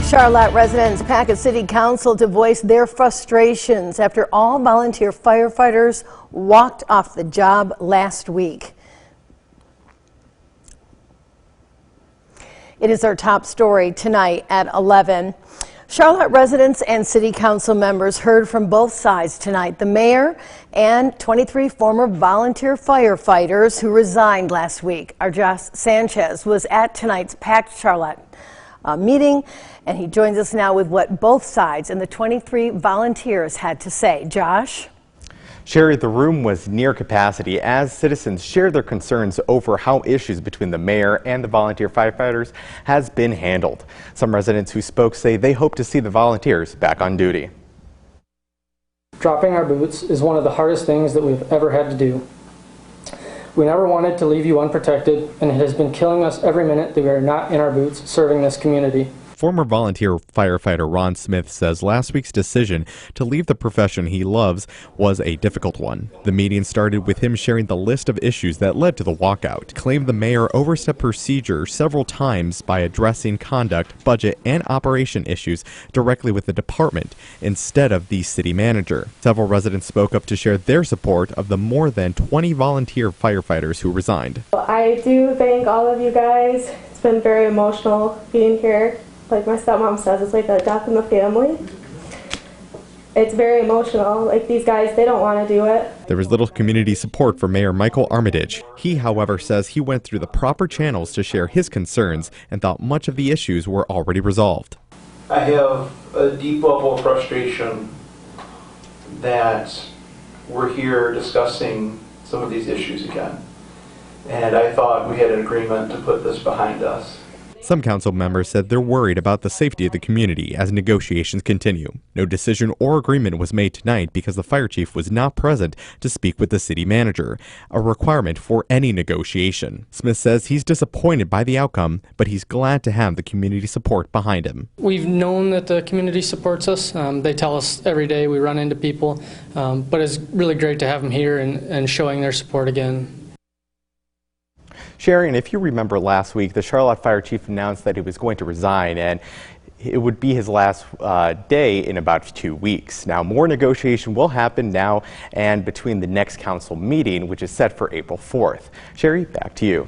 Charlotte residents pack a city council to voice their frustrations after all volunteer firefighters walked off the job last week. It is our top story tonight at 11. Charlotte residents and city council members heard from both sides tonight. The mayor and 23 former volunteer firefighters who resigned last week. Our Josh Sanchez was at tonight's packed Charlotte meeting, and he joins us now with what both sides and the 23 volunteers had to say. Josh? Sherry, the room was near capacity as citizens shared their concerns over how issues between the mayor and the volunteer firefighters has been handled. Some residents who spoke say they hope to see the volunteers back on duty. Dropping our boots is one of the hardest things that we've ever had to do. We never wanted to leave you unprotected, and it has been killing us every minute that we are not in our boots serving this community. Former volunteer firefighter Ron Smith says last week's decision to leave the profession he loves was a difficult one. The meeting started with him sharing the list of issues that led to the walkout. Claimed the mayor overstepped procedure several times by addressing conduct, budget, and operation issues directly with the department instead of the city manager. Several residents spoke up to share their support of the more than 20 volunteer firefighters who resigned. I do thank all of you guys. It's been very emotional being here. Like my stepmom says, it's like a death in the family. It's very emotional. Like these guys, they don't want to do it. There was little community support for Mayor Michael Armitage. He, however, says he went through the proper channels to share his concerns and thought much of the issues were already resolved. I have a deep level of frustration that we're here discussing some of these issues again. And I thought we had an agreement to put this behind us. Some council members said they're worried about the safety of the community as negotiations continue. No decision or agreement was made tonight because the fire chief was not present to speak with the city manager, a requirement for any negotiation. Smith says he's disappointed by the outcome, but he's glad to have the community support behind him. We've known that the community supports us. They tell us every day we run into people, but it's really great to have them here and showing their support again. Sherry, and if you remember last week, the Charlotte fire chief announced that he was going to resign, and it would be his last day in about 2 weeks. Now, more negotiation will happen now and between the next council meeting, which is set for April 4th. Sherry, back to you.